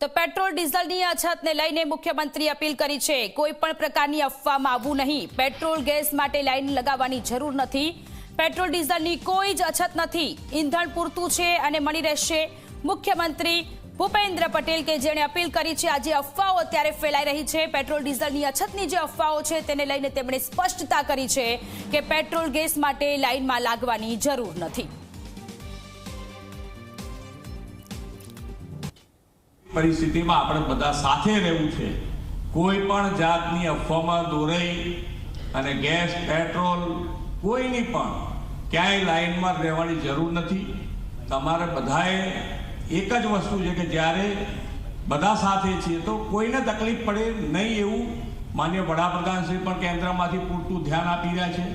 તો પેટ્રોલ ડીઝલની અછતને લઈને મુખ્યમંત્રી અપીલ કરી છે। કોઈ પણ પ્રકારની અફવામાં આવવું નહીં। પેટ્રોલ ગેસ માટે લાઈન લગાવવાની જરૂર નથી। પેટ્રોલ ડીઝલની કોઈ જ અછત નથી। ઈંધણ પૂરતું છે અને મળી રહેશે। મુખ્યમંત્રી ભૂપેન્દ્ર પટેલ કે જેણે અપીલ કરી છે। આજે અફવાઓ અત્યારે ફેલાઈ રહી છે। પેટ્રોલ ડીઝલની અછતની જે અફવાઓ છે તેને લઈને તેમણે સ્પષ્ટતા કરી છે કે પેટ્રોલ ગેસ માટે લાઈનમાં લાગવાની જરૂર નથી। પરિસ્થિતિમાં આપણે બધા સાથે રહેવું છે। કોઈ પણ જાતની અફવામાં દોરાઈ અને ગેસ પેટ્રોલ કોઈની પણ ક્યાંય લાઈનમાં રહેવાની જરૂર નથી। તમારે બધાએ એક જ વસ્તુ છે કે જ્યારે બધા સાથે છીએ તો કોઈને તકલીફ પડે નહીં એવું માનનીય વડાપ્રધાન શ્રી પણ કેન્દ્રમાંથી પૂરતું ધ્યાન આપી રહ્યા છે।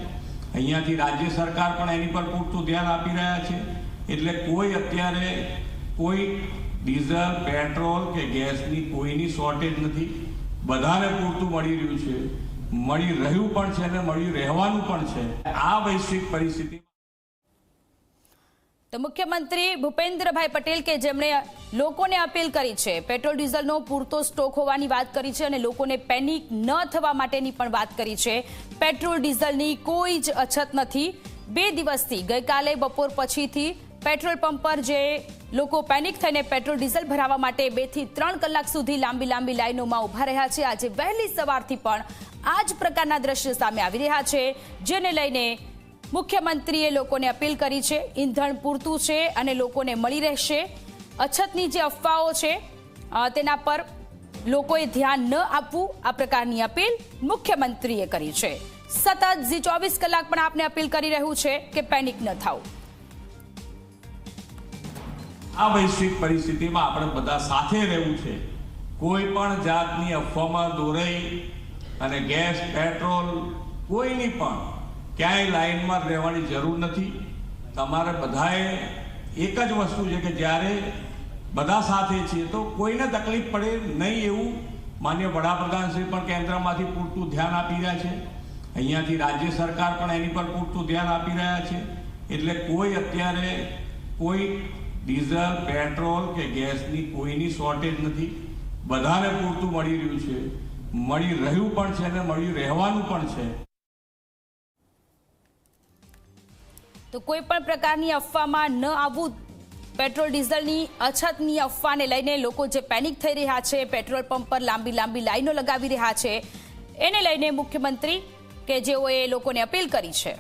અહીંયાથી રાજ્ય સરકાર પણ એની પર પૂરતું ધ્યાન આપી રહ્યા છે। એટલે કોઈ અત્યારે કોઈ ડીઝલ પેટ્રોલ કે ગેસની કોઈની શોર્ટેજ નથી। બધાને પૂરતું મળી રહ્યું છે, મળી રહ્યું પણ છે અને મળી રહેવાનું પણ છે। આ વૈશ્વિક પરિસ્થિતિ તો મુખ્યમંત્રી ભૂપેન્દ્રભાઈ પટેલ કે જેમણે લોકોને અપીલ કરી છે, પેટ્રોલ ડીઝલનો પૂરતો સ્ટોક હોવાની વાત કરી છે અને લોકોને પેનિક ન થવા માટેની પણ વાત કરી છે। પેટ્રોલ ડીઝલની કોઈ જ અછત નથી। 2 દિવસથી ગઈકાલે બપોર પછીથી પેટ્રોલ પંપ પર જે લોકો પેનિક થઈને પેટ્રોલ ડીઝલ ભરાવવા માટે 2 થી 3 કલાક સુધી લાંબી લાઈનોમાં ઊભા રહ્યા છે। આજે વહેલી સવારથી પણ આ જ પ્રકારના દ્રશ્ય સામે આવી રહ્યા છે, જેને લઈને મુખ્યમંત્રીએ લોકોને અપીલ કરી છે। ઈંધણ પૂરતું છે અને લોકોને મળી રહેશે। અછતની જે અફવાઓ છે તેના પર લોકોએ ધ્યાન ન આપવું, આ પ્રકારની અપીલ મુખ્યમંત્રીએ કરી છે। સતત 24 કલાક પણ આપને અપીલ કરી રહ્યું છે કે પેનિક ન થાવ। આ વૈશ્વિક પરિસ્થિતિમાં આપણે બધા સાથે રહેવું છે। કોઈ પણ જાતની અફવામાં દોરાઈ અને ગેસ પેટ્રોલ કોઈની પણ ક્યાંય લાઈનમાં રહેવાની જરૂર નથી। તમારે બધાએ એક જ વસ્તુ છે કે જ્યારે બધા સાથે છીએ તો કોઈને તકલીફ પડે નહીં એવું માનનીય વડાપ્રધાન શ્રી પણ કેન્દ્રમાંથી પૂરતું ધ્યાન આપી રહ્યા છે। અહીંયાથી રાજ્ય સરકાર પણ એની પર પૂરતું ધ્યાન આપી રહ્યા છે। એટલે કોઈ અત્યારે કોઈ ડીઝલ પેટ્રોલ કે ગેસની કોઈની શોર્ટેજ નથી। બધાને પૂરતું મળી રહ્યું છે, મળી રહ્યું પણ છે અને મળી રહેવાનું પણ છે। તો કોઈ પણ પ્રકારની અફવામાં ન આવવું। પેટ્રોલ ડીઝલની અછતની અફવાને લઈને લોકો જે પેનિક થઈ રહ્યા છે, પેટ્રોલ પંપ પર લાંબી લાઈનો લગાવી રહ્યા છે, એને લઈને મુખ્યમંત્રી કે જેઓએ લોકોને અપીલ કરી છે।